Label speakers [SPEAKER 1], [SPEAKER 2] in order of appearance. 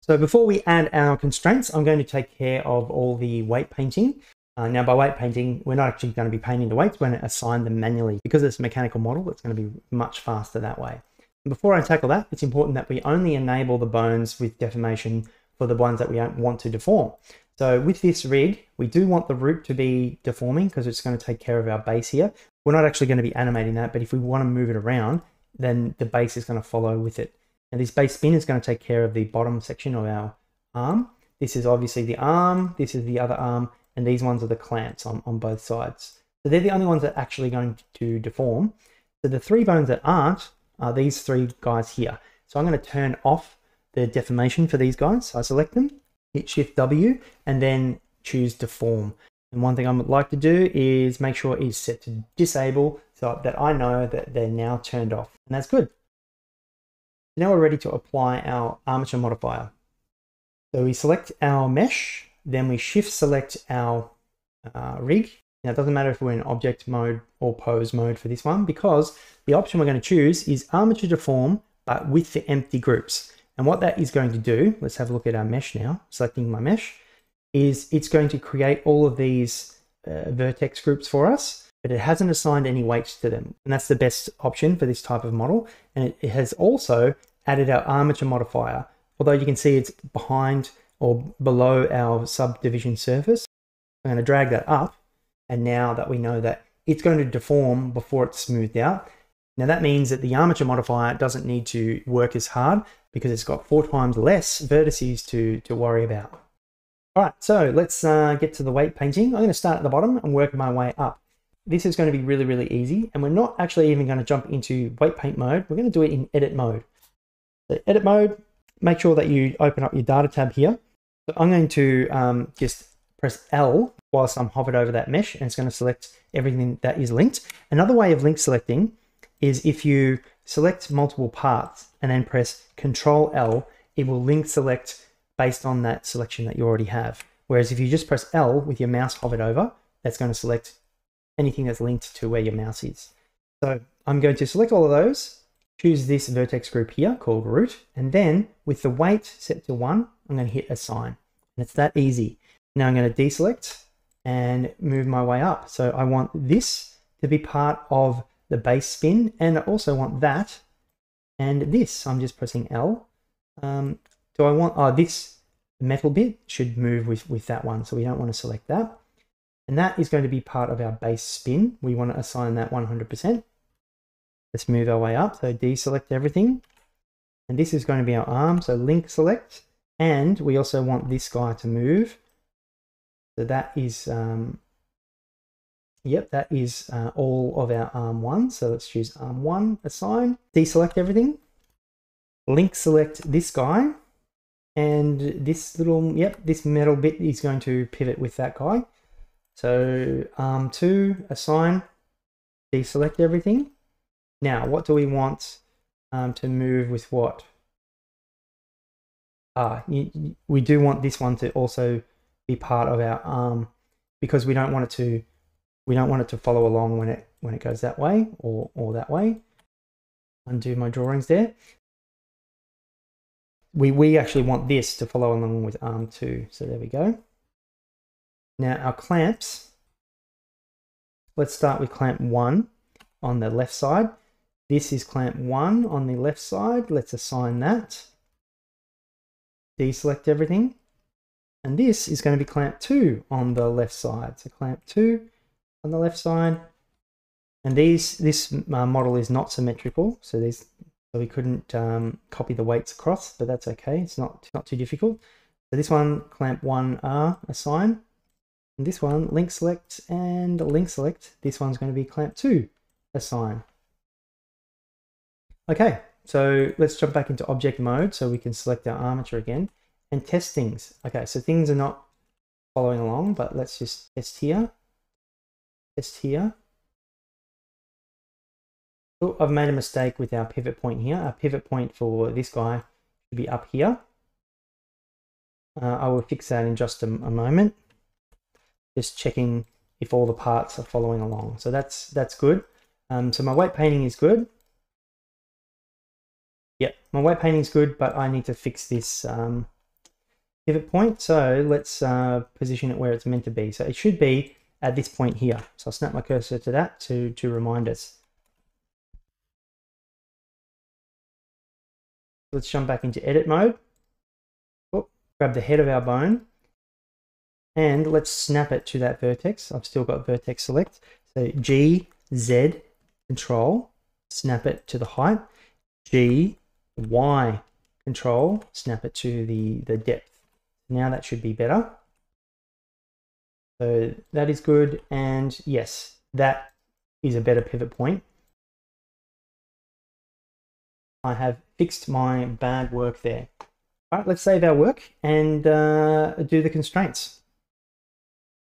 [SPEAKER 1] So before we add our constraints, I'm going to take care of all the weight painting. Now by weight painting, we're not actually going to be painting the weights, we're going to assign them manually. Because it's a mechanical model, it's going to be much faster that way. And before I tackle that, it's important that we only enable the bones with deformation for the ones that we don't want to deform. So with this rig, we do want the root to be deforming because it's going to take care of our base here. We're not actually going to be animating that, but if we want to move it around, then the base is going to follow with it. And this base spin is going to take care of the bottom section of our arm. This is obviously the arm, this is the other arm, and these ones are the clamps on both sides. So they're the only ones that are actually going to deform. So the three bones that aren't are these three guys here. So I'm going to turn off the deformation for these guys. So I select them, hit Shift W, and then choose deform. And one thing I would like to do is make sure it's set to disable so that I know that they're now turned off. And that's good. Now we're ready to apply our armature modifier. So we select our mesh, then we shift select our rig. Now it doesn't matter if we're in object mode or pose mode for this one, because the option we're going to choose is armature deform, but with the empty groups. And what that is going to do, let's have a look at our mesh now, selecting my mesh, is it's going to create all of these vertex groups for us, but it hasn't assigned any weights to them. And that's the best option for this type of model. And it has also added our armature modifier, although you can see it's behind or below our subdivision surface. I'm going to drag that up, and now that we know that it's going to deform before it's smoothed out. Now that means that the armature modifier doesn't need to work as hard because it's got 4 times less vertices to worry about. All right, so let's get to the weight painting. I'm going to start at the bottom and work my way up. This is going to be really, really easy, and we're not actually even going to jump into weight paint mode. We're going to do it in edit mode. So edit mode, make sure that you open up your data tab here. So I'm going to just press L whilst I'm hovered over that mesh, and it's going to select everything that is linked. Another way of link selecting is if you select multiple parts and then press Control L, it will link select based on that selection that you already have. Whereas if you just press L with your mouse hovered over, that's going to select anything that's linked to where your mouse is. So I'm going to select all of those, choose this vertex group here called root, and then with the weight set to 1, I'm going to hit assign. And it's that easy. Now I'm going to deselect and move my way up. So I want this to be part of the base spin, and I also want that and this. I'm just pressing L. Do I want, this metal bit should move with that one, so we don't want to select that. And that is going to be part of our base spin. We want to assign that 100%. Let's move our way up. So deselect everything. And this is going to be our arm. So link select. And we also want this guy to move. So that is, that is all of our arm 1. So let's choose arm 1, assign. Deselect everything. Link select this guy. And this little, this metal bit is going to pivot with that guy. So arm 2, assign, deselect everything. Now, what do we want to move with what? We do want this one to also be part of our arm, because we don't want it to follow along when it goes that way or that way. Undo my drawings there. We actually want this to follow along with arm 2. So there we go. Now our clamps, let's start with clamp 1 on the left side. This is clamp 1 on the left side. Let's assign that. Deselect everything. And this is going to be clamp 2 on the left side. So clamp 2 on the left side. And this model is not symmetrical, so we couldn't copy the weights across, but that's okay. It's not too difficult. So this one, clamp 1R, assign. And this one, link select and link select. This one's going to be clamp 2, assign. Okay, so let's jump back into object mode so we can select our armature again and test things. Okay, so things are not following along, but let's just test here. Test here. Oh, I've made a mistake with our pivot point here. Our pivot point for this guy should be up here. I will fix that in just a moment. Just checking if all the parts are following along. So that's good. So my weight painting is good. Yep, my weight painting is good, but I need to fix this pivot point. So let's position it where it's meant to be. So it should be at this point here. So I'll snap my cursor to that to remind us. Let's jump back into edit mode. Oh, grab the head of our bone and let's snap it to that vertex. I've still got vertex select. So G, Z, control, snap it to the height. G, Y, control, snap it to the depth. Now that should be better. So that is good. And yes, that is a better pivot point. I have fixed my bad work there. All right, let's save our work and do the constraints.